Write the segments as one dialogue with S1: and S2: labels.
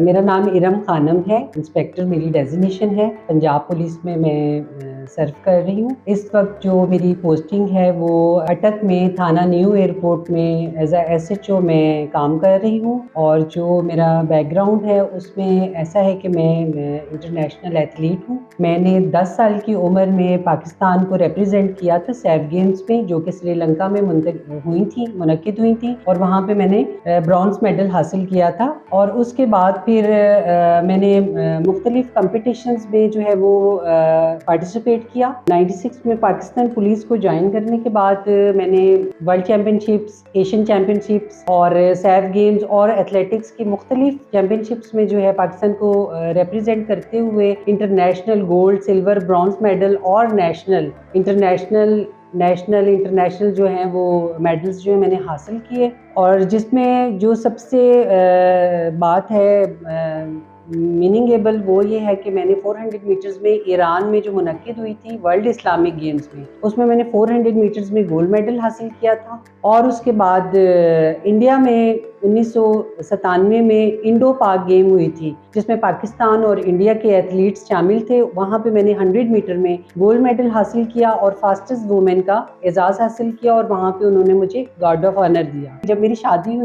S1: میرا نام ارم خانم ہے، انسپیکٹر میری ڈیزینیشن ہے، پنجاب پولیس میں سرو کر رہی ہوں۔ اس وقت جو میری پوسٹنگ ہے وہ اٹک میں تھانہ نیو ایئرپورٹ میں as a S H O میں کام کر رہی ہوں، اور جو میرا بیک گراؤنڈ ہے اس میں ایسا ہے کہ میں انٹرنیشنل ایتھلیٹ ہوں۔ میں نے 10 سال کی عمر میں پاکستان کو ریپرزینٹ کیا تھا سیف گیمز میں، جو کہ سری لنکا میں منعقد ہوئی تھی، اور وہاں پہ میں نے برونز میڈل حاصل کیا تھا۔ اور اس کے بعد پھر میں نے مختلف کمپٹیشنز میں جو ہے وہ پارٹیسپیٹ کیا۔ 96 میں پاکستان پولیس کو جوائن کرنے کے بعد میں نے world champion ships, Asian champion ships اور سیف گیمز اور ایتھلیٹکس کی مختلف چیمپئن شپس میں جو ہے پاکستان کو ریپرزینٹ کرتے ہوئے international gold, silver, bronze medal اور انٹرنیشنل جو ہیں وہ میڈلز جو ہیں میں نے حاصل کیے۔ اور جس میں جو سب سے بات ہے میننگیبل وہ یہ ہے کہ میں نے 400 میٹرز میں ایران میں جو منعقد ہوئی تھی ورلڈ اسلامک گیمز میں میں نے 400 میٹرز میں گولڈ میڈل حاصل کیا تھا۔ اور اس کے بعد انڈیا میں 1997 میں انڈو پاک گیم ہوئی تھی، جس میں پاکستان اور انڈیا کے ایتھلیٹس شامل تھے۔ وہاں پہ میں نے 100 میٹر میں گولڈ میڈل حاصل کیا اور فاسٹسٹ وومن کا اعزاز حاصل کیا، اور وہاں پہ انہوں نے مجھے گارڈ آف آنر دیا۔ جب میری شادی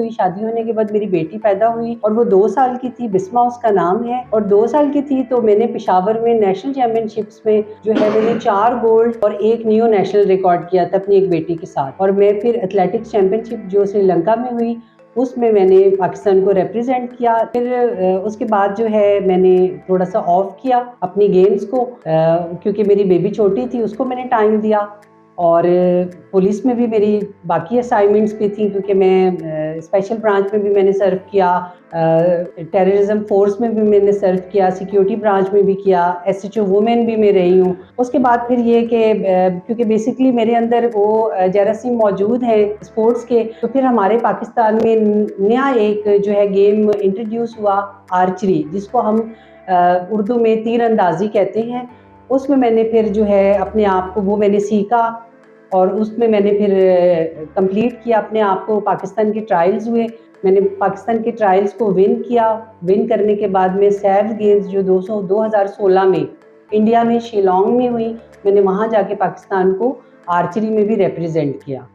S1: ہونے کے بعد میری بیٹی پیدا ہوئی، اور وہ 2 سال کی تھی، بسمہ اس کا نام ہے، اور 2 سال کی تھی تو میں نے پشاور میں نیشنل چیمپئن شپس میں جو ہے میں نے 4 گولڈ اور 1 نیو نیشنل ریکارڈ کیا تھا اپنی ایک بیٹی کے ساتھ۔ اور میں پھر ایتھلیٹکس چیمپئن شپ جو سری لنکا میں ہوئی اس میں نے پاکستان کو ریپرزینٹ کیا۔ پھر اس کے بعد جو ہے میں نے تھوڑا سا آف کیا اپنی گیمز کو، کیونکہ میری بیبی چھوٹی تھی، اس کو میں نے ٹائم دیا۔ اور پولیس میں بھی میری باقی اسائنمنٹس بھی تھیں، کیونکہ میں اسپیشل برانچ میں بھی میں نے سرو کیا، ٹیررزم فورس میں بھی میں نے سرو کیا، سیکیورٹی برانچ میں بھی کیا، ایس ایچ او وومن بھی میں رہی ہوں۔ اس کے بعد پھر یہ کہ کیونکہ بیسکلی میرے اندر وہ جراثیم موجود ہیں اسپورٹس کے، تو پھر ہمارے پاکستان میں نیا ایک جو ہے گیم انٹروڈیوس ہوا، آرچری، جس کو ہم اردو میں تیر اندازی کہتے ہیں۔ اس میں نے پھر جو ہے اپنے آپ کو وہ میں نے سیکھا، اور اس میں نے پھر کمپلیٹ کیا اپنے آپ کو۔ پاکستان کے ٹرائلز ہوئے، میں نے پاکستان کے ٹرائلز کو ون کیا۔ ون کرنے کے بعد میں سیف گیمز جو 2016 میں انڈیا میں شیلانگ میں ہوئی، میں نے وہاں جا کے پاکستان کو آرچری میں بھی ریپرزینٹ کیا۔